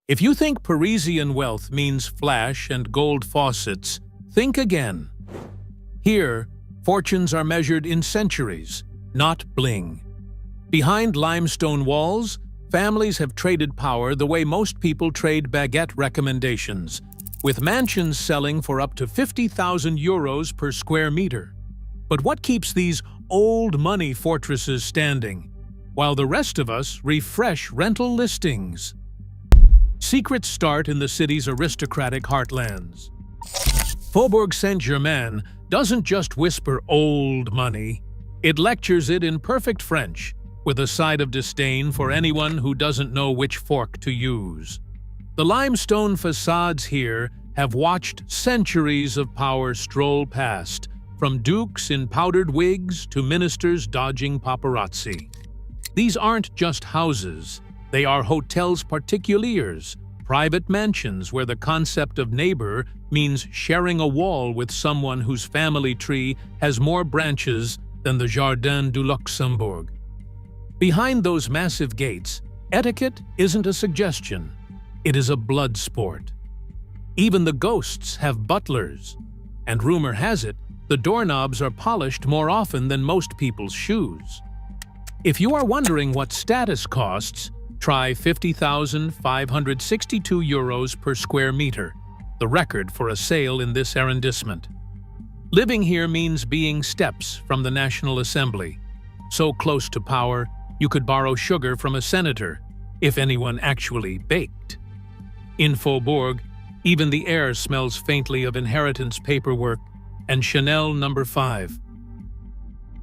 If you think Parisian wealth means flash and gold faucets, think again. Here, fortunes are measured in centuries, not bling. Behind limestone walls, families have traded power the way most people trade baguette recommendations, with mansions selling for up to 50,000 euros per square meter. But what keeps these old money fortresses standing, while the rest of us refresh rental listings? Secrets start in the city's aristocratic heartlands. Faubourg Saint-Germain doesn't just whisper old money, it lectures it in perfect French, with a side of disdain for anyone who doesn't know which fork to use. The limestone facades here have watched centuries of power stroll past, from dukes in powdered wigs to ministers dodging paparazzi. These aren't just houses, they are hotels particuliers, private mansions where the concept of neighbor means sharing a wall with someone whose family tree has more branches than the Jardin du Luxembourg. Behind those massive gates, etiquette isn't a suggestion, it is a blood sport. Even the ghosts have butlers, and rumor has it, the doorknobs are polished more often than most people's shoes. If you are wondering what status costs, try 50,562 euros per square meter, the record for a sale in this arrondissement. Living here means being steps from the National Assembly, so close to power you could borrow sugar from a senator, if anyone actually baked. In Faubourg, even the air smells faintly of inheritance paperwork and Chanel No. 5.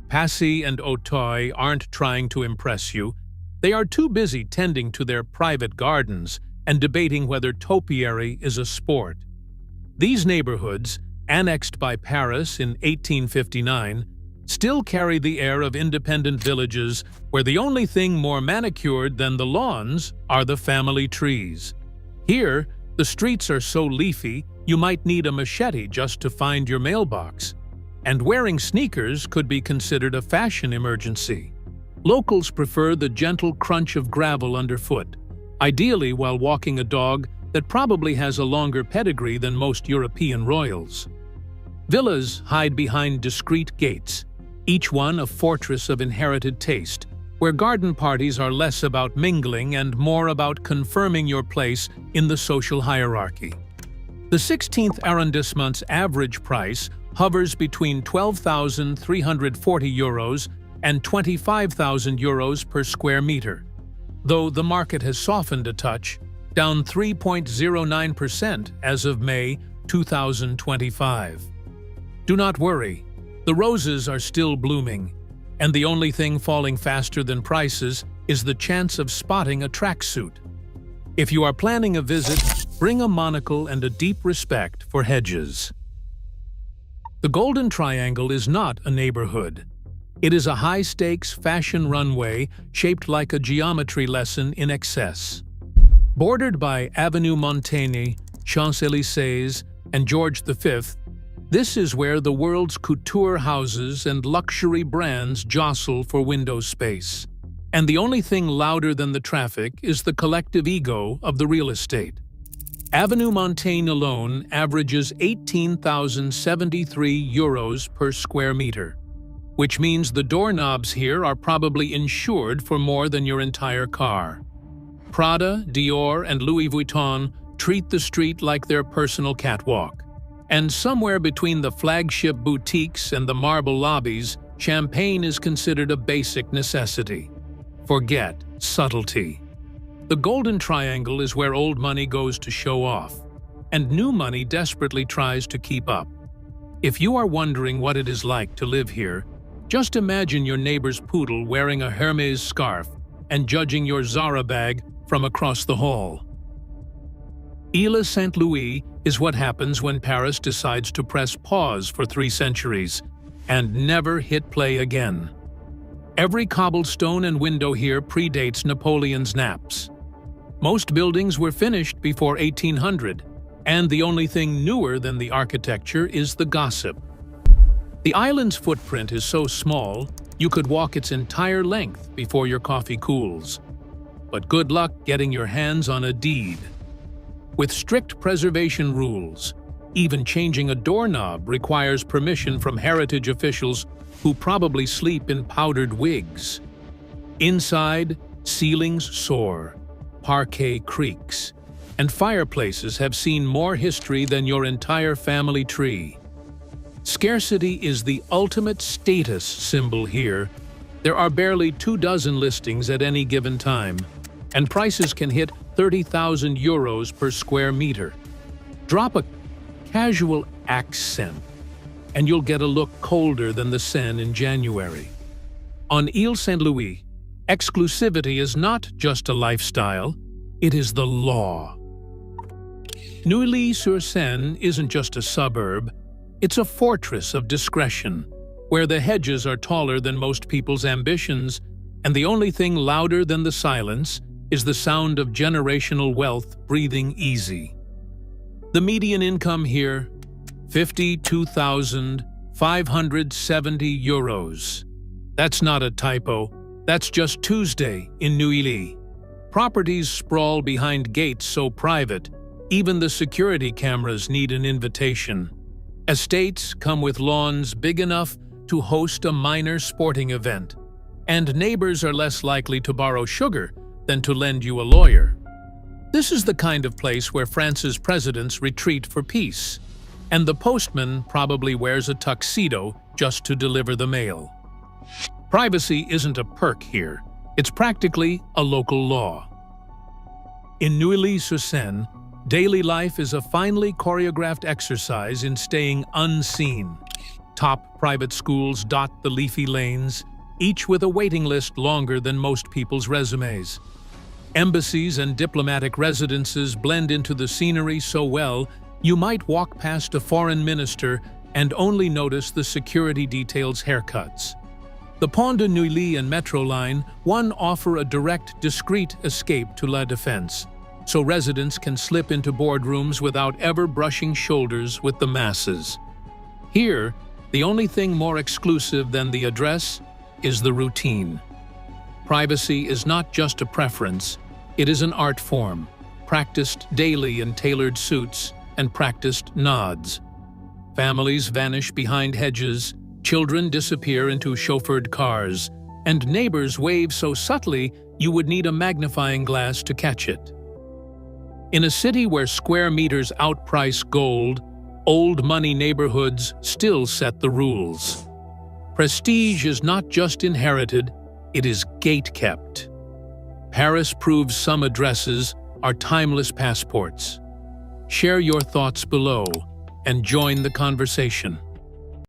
Passy and Auteuil aren't trying to impress you. They are too busy tending to their private gardens and debating whether topiary is a sport. These neighborhoods, annexed by Paris in 1859, still carry the air of independent villages where the only thing more manicured than the lawns are the family trees. Here, the streets are so leafy you might need a machete just to find your mailbox, and wearing sneakers could be considered a fashion emergency. Locals prefer the gentle crunch of gravel underfoot, ideally while walking a dog that probably has a longer pedigree than most European royals. Villas hide behind discreet gates, each one a fortress of inherited taste, where garden parties are less about mingling and more about confirming your place in the social hierarchy. The 16th arrondissement's average price hovers between 12,340 euros and 25,000 euros per square meter, though the market has softened a touch, down 3.09% as of May 2025. Do not worry, the roses are still blooming, and the only thing falling faster than prices is the chance of spotting a tracksuit. If you are planning a visit, bring a monocle and a deep respect for hedges. The Golden Triangle is not a neighborhood. It is a high-stakes fashion runway shaped like a geometry lesson in excess. Bordered by Avenue Montaigne, Champs-Élysées, and George V, this is where the world's couture houses and luxury brands jostle for window space. And the only thing louder than the traffic is the collective ego of the real estate. Avenue Montaigne alone averages 18,073 euros per square meter, which means the doorknobs here are probably insured for more than your entire car. Prada, Dior, and Louis Vuitton treat the street like their personal catwalk. And somewhere between the flagship boutiques and the marble lobbies, champagne is considered a basic necessity. Forget subtlety. The Golden Triangle is where old money goes to show off, and new money desperately tries to keep up. If you are wondering what it is like to live here, just imagine your neighbor's poodle wearing a Hermes scarf and judging your Zara bag from across the hall. Ile Saint-Louis is what happens when Paris decides to press pause for 3 centuries and never hit play again. Every cobblestone and window here predates Napoleon's naps. Most buildings were finished before 1800, and the only thing newer than the architecture is the gossip. The island's footprint is so small, you could walk its entire length before your coffee cools. But good luck getting your hands on a deed. with strict preservation rules. Even changing a doorknob requires permission from heritage officials who probably sleep in powdered wigs. Inside, ceilings soar, parquet creaks, and fireplaces have seen more history than your entire family tree. Scarcity is the ultimate status symbol here. There are barely 24 listings at any given time, and prices can hit 30,000 euros per square meter. Drop a casual accent, and you'll get a look colder than the Seine in January. On Ile Saint-Louis, exclusivity is not just a lifestyle, it is the law. Neuilly-sur-Seine isn't just a suburb, it's a fortress of discretion, where the hedges are taller than most people's ambitions, and the only thing louder than the silence is the sound of generational wealth breathing easy. The median income here, 52,570 euros. That's not a typo, that's just Tuesday in Neuilly. Properties sprawl behind gates so private, even the security cameras need an invitation. Estates come with lawns big enough to host a minor sporting event, and neighbors are less likely to borrow sugar than to lend you a lawyer. This is the kind of place where France's presidents retreat for peace, and the postman probably wears a tuxedo just to deliver the mail. Privacy isn't a perk here, it's practically a local law. In Neuilly-sur-Seine, daily life is a finely choreographed exercise in staying unseen. Top private schools dot the leafy lanes, each with a waiting list longer than most people's resumes. Embassies and diplomatic residences blend into the scenery so well, you might walk past a foreign minister and only notice the security details' haircuts. The Pont de Neuilly and Metro line one offer a direct, discreet escape to La Défense, so residents can slip into boardrooms without ever brushing shoulders with the masses. Here, the only thing more exclusive than the address is the routine. Privacy is not just a preference, it is an art form, practiced daily in tailored suits and practiced nods. Families vanish behind hedges, children disappear into chauffeured cars, and neighbors wave so subtly you would need a magnifying glass to catch it. In a city where square meters outprice gold, old money neighborhoods still set the rules. Prestige is not just inherited, it is gate-kept. Paris proves some addresses are timeless passports. Share your thoughts below and join the conversation.